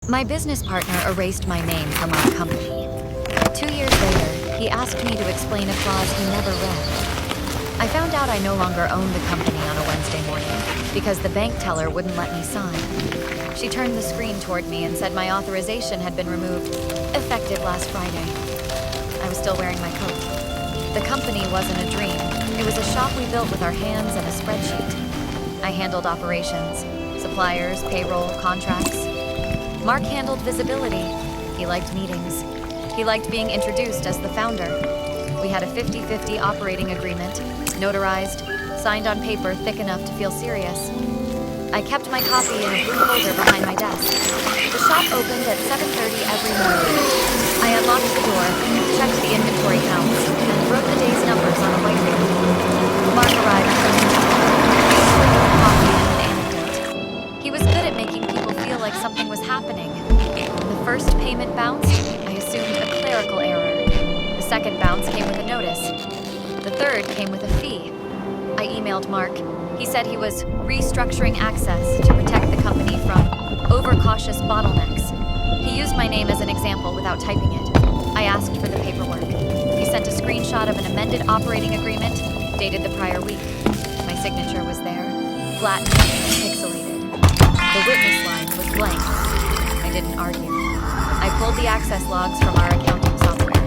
My business partner erased my name from our company. 2 years later, he asked me to explain a clause he never read. I found out I no longer owned the company on a Wednesday morning because the bank teller wouldn't let me sign. She turned the screen toward me and said my authorization had been removed, effective last Friday. I was still wearing my coat. The company wasn't a dream. It was a shop we built with our hands and a spreadsheet. I handled operations, suppliers, payroll, contracts. Mark handled visibility. He liked meetings. He liked being introduced as the founder. We had a 50-50 operating agreement, notarized, signed on paper thick enough to feel serious. I kept my copy in a blue folder behind my desk. The shop opened at 7:30 every morning. I unlocked the door, checked the inventory counts, and wrote the day's numbers on a whiteboard. Mark arrived from coffee and an anecdote. He was good at making people feel like something was happening. The first payment bounced, I assumed a clerical error. The second bounce came with a notice. The third came with a fee. I emailed Mark. He said he was restructuring access to protect the company from overcautious bottlenecks. He used my name as an example without typing it. I asked for the paperwork. He sent a screenshot of an amended operating agreement dated the prior week. My signature was there, flattened and pixelated. The witness line was blank. I didn't argue. I pulled the access logs from our accounting software.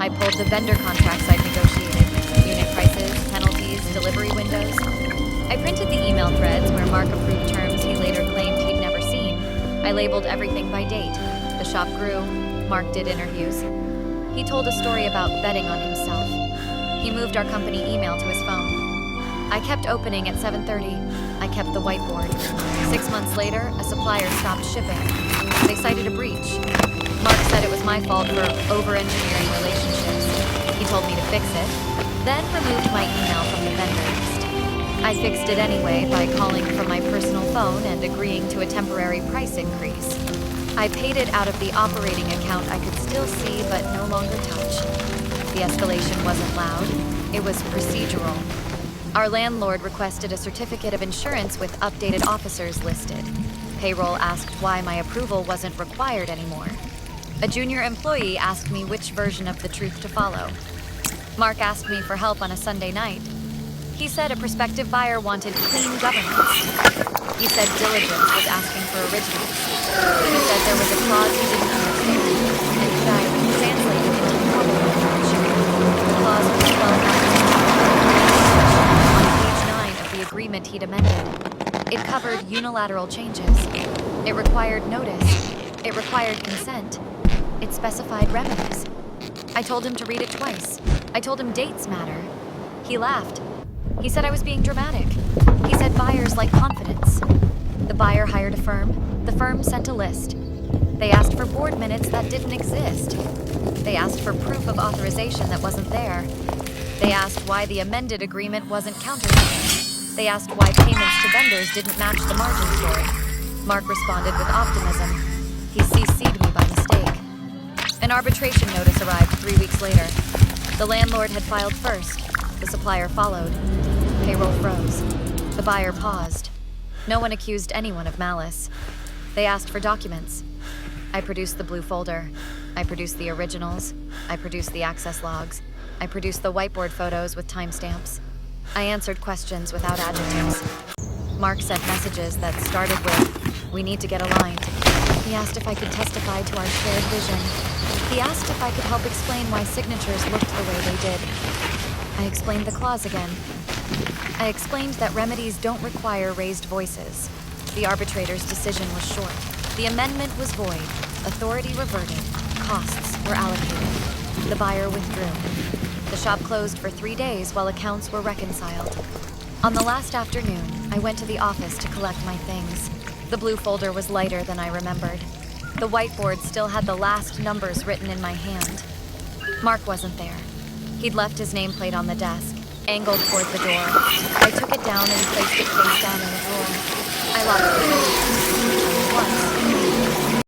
I pulled the vendor contracts I'd negotiated, unit prices, penalties, delivery windows. I printed the email threads where Mark approved terms he later claimed he'd never seen. I labeled everything by date. The shop grew. Mark did interviews. He told a story about betting on himself. He moved our company email to his phone. I kept opening at 7:30. I kept the whiteboard. 6 months later, a supplier stopped shipping. They cited a breach. Mark said it was my fault for over-engineering relationships. He told me to fix it, then removed my email from the vendor list. I fixed it anyway by calling from my personal phone and agreeing to a temporary price increase. I paid it out of the operating account I could still see but no longer touch. The escalation wasn't loud. It was procedural. Our landlord requested a certificate of insurance with updated officers listed. Payroll asked why my approval wasn't required anymore. A junior employee asked me which version of the truth to follow. Mark asked me for help on a Sunday night. He said a prospective buyer wanted clean governance. He said diligence was asking for originals. He said there was a clause he didn't understand, and could I translate it into normal language? The clause was well enough on page 9 of the agreement he'd amended. It covered unilateral changes. It required notice. It required consent. It specified remedies. I told him to read it twice. I told him dates matter. He laughed. He said I was being dramatic. He said buyers like confidence. The buyer hired a firm. The firm sent a list. They asked for board minutes that didn't exist. They asked for proof of authorization that wasn't there. They asked why the amended agreement wasn't countersigned. They asked why payments to vendors didn't match the margin story. Mark responded with optimism. He CC'd me by mistake. An arbitration notice arrived 3 weeks later. The landlord had filed first. The supplier followed. Payroll froze. The buyer paused. No one accused anyone of malice. They asked for documents. I produced the blue folder. I produced the originals. I produced the access logs. I produced the whiteboard photos with timestamps. I answered questions without adjectives. Mark sent messages that started with, "We need to get aligned." He asked if I could testify to our shared vision. He asked if I could help explain why signatures looked the way they did. I explained the clause again. I explained that remedies don't require raised voices. The arbitrator's decision was short. The amendment was void. Authority reverted. Costs were allocated. The buyer withdrew. The shop closed for 3 days while accounts were reconciled. On the last afternoon, I went to the office to collect my things. The blue folder was lighter than I remembered. The whiteboard still had the last numbers written in my hand. Mark wasn't there. He'd left his nameplate on the desk, angled toward the door. I took it down and placed it face down in the drawer. I locked the door. Once,